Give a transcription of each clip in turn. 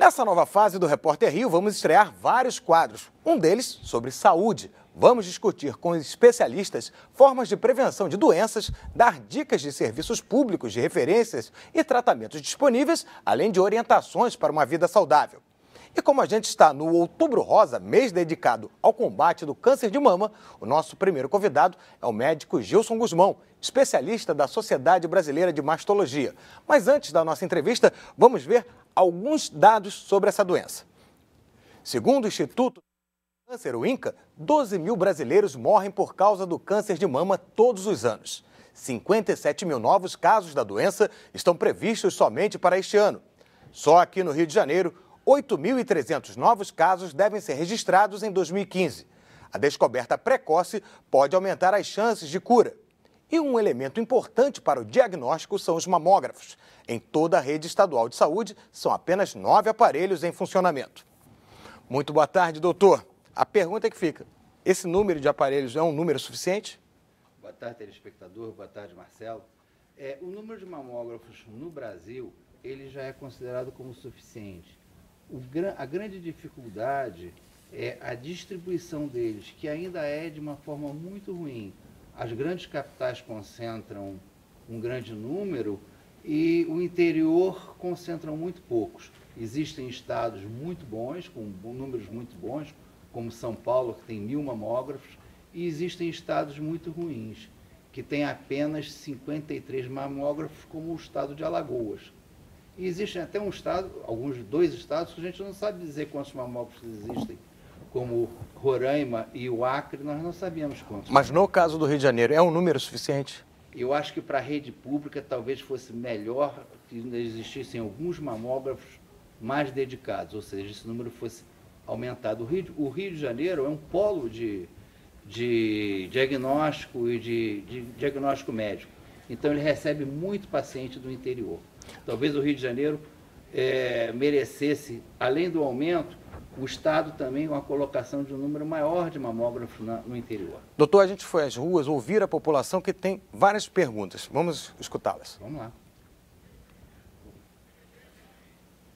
Nessa nova fase do Repórter Rio, vamos estrear vários quadros. Um deles sobre saúde. Vamos discutir com especialistas formas de prevenção de doenças, dar dicas de serviços públicos de referências e tratamentos disponíveis, além de orientações para uma vida saudável. E como a gente está no Outubro Rosa, mês dedicado ao combate do câncer de mama, o nosso primeiro convidado é o médico Gilson Guzmão, especialista da Sociedade Brasileira de Mastologia. Mas antes da nossa entrevista, vamos ver alguns dados sobre essa doença. Segundo o Instituto do Câncer, o INCA, 12 mil brasileiros morrem por causa do câncer de mama todos os anos. 57 mil novos casos da doença estão previstos somente para este ano. Só aqui no Rio de Janeiro, 8.300 novos casos devem ser registrados em 2015. A descoberta precoce pode aumentar as chances de cura. E um elemento importante para o diagnóstico são os mamógrafos. Em toda a rede estadual de saúde, são apenas 9 aparelhos em funcionamento. Muito boa tarde, doutor. A pergunta é que fica: esse número de aparelhos é um número suficiente? Boa tarde, telespectador. Boa tarde, Marcelo. O número de mamógrafos no Brasil, ele já é considerado como suficiente. A grande dificuldade é a distribuição deles, que ainda é de uma forma muito ruim. As grandes capitais concentram um grande número e o interior concentram muito poucos. Existem estados muito bons, com números muito bons, como São Paulo, que tem 1.000 mamógrafos, e existem estados muito ruins, que tem apenas 53 mamógrafos, como o estado de Alagoas. E existem até dois estados que a gente não sabe dizer quantos mamógrafos existem, como Roraima e o Acre, nós não sabemos quantos. Mas no caso do Rio de Janeiro, é um número suficiente? Eu acho que para a rede pública talvez fosse melhor que existissem alguns mamógrafos mais dedicados, ou seja, esse número fosse aumentado. O Rio de Janeiro é um polo de diagnóstico e de diagnóstico médico. Então ele recebe muito paciente do interior. Talvez o Rio de Janeiro merecesse, além do aumento, o Estado também uma colocação de um número maior de mamógrafos no interior. Doutor, a gente foi às ruas ouvir a população que tem várias perguntas. Vamos escutá-las. Vamos lá.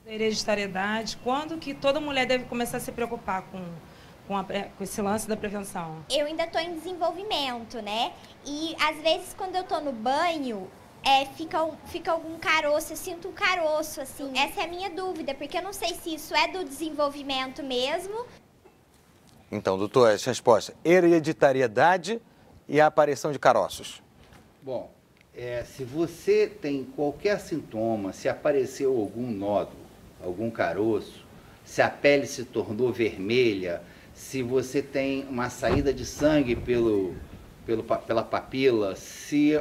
Hereditariedade, quando que toda mulher deve começar a se preocupar com esse lance da prevenção? Eu ainda estou em desenvolvimento, né? E às vezes quando eu estou no banho, fica algum caroço, eu sinto um caroço, assim. Essa é a minha dúvida, porque eu não sei se isso é do desenvolvimento mesmo. Então, doutor, essa resposta: hereditariedade e a aparição de caroços. Bom, se você tem qualquer sintoma, se apareceu algum nódulo, algum caroço, se a pele se tornou vermelha, se você tem uma saída de sangue pela papila, se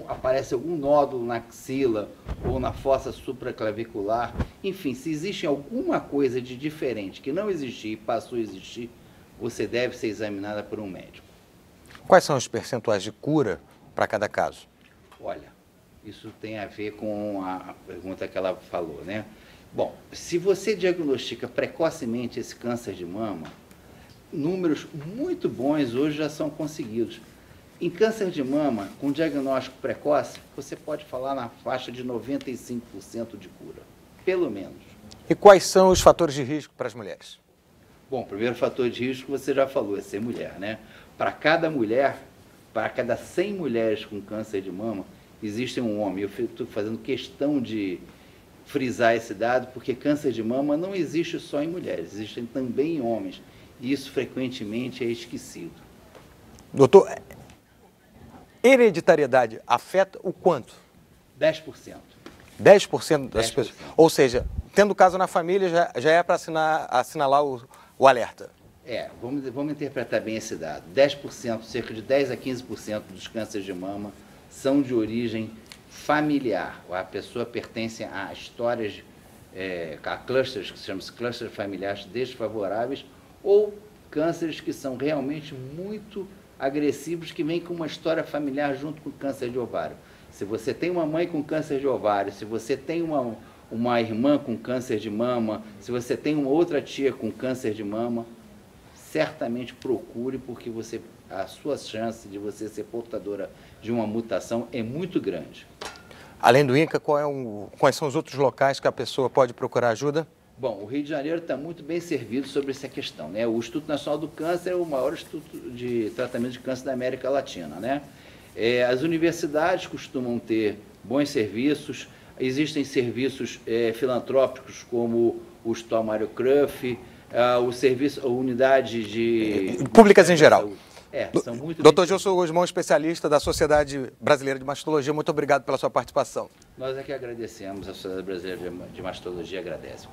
aparece algum nódulo na axila ou na fossa supraclavicular, enfim, se existe alguma coisa de diferente que não existia e passou a existir, você deve ser examinada por um médico. Quais são os percentuais de cura para cada caso? Olha, isso tem a ver com a pergunta que ela falou, né? Bom, se você diagnostica precocemente esse câncer de mama, números muito bons hoje já são conseguidos. Em câncer de mama, com diagnóstico precoce, você pode falar na faixa de 95% de cura, pelo menos. E quais são os fatores de risco para as mulheres? Bom, o primeiro fator de risco você já falou, é ser mulher, né? Para cada mulher, para cada 100 mulheres com câncer de mama, existe um homem. Eu estou fazendo questão de frisar esse dado, porque câncer de mama não existe só em mulheres, existem também em homens. E isso frequentemente é esquecido. Doutor, hereditariedade afeta o quanto? 10%. 10% das pessoas? Ou seja, tendo caso na família, já é para assinalar o alerta? Vamos interpretar bem esse dado. 10%, cerca de 10 a 15% dos cânceres de mama são de origem familiar. A pessoa pertence a histórias, a clusters, que se chama clusters familiares desfavoráveis, ou cânceres que são realmente muito agressivos, que vêm com uma história familiar junto com o câncer de ovário. Se você tem uma mãe com câncer de ovário, se você tem uma irmã com câncer de mama, se você tem uma outra tia com câncer de mama, certamente procure, porque a sua chance de você ser portadora de uma mutação é muito grande. Além do INCA, quais são os outros locais que a pessoa pode procurar ajuda? Bom, o Rio de Janeiro está muito bem servido sobre essa questão, né? O Instituto Nacional do Câncer é o maior instituto de tratamento de câncer da América Latina, né? As universidades costumam ter bons serviços, existem serviços filantrópicos como o Hospital Mário Kruff, a unidade de... Públicas em geral. São muito... Dr. Gilson Guzmão, especialista da Sociedade Brasileira de Mastologia, muito obrigado pela sua participação. Nós é que agradecemos, a Sociedade Brasileira de Mastologia agradece.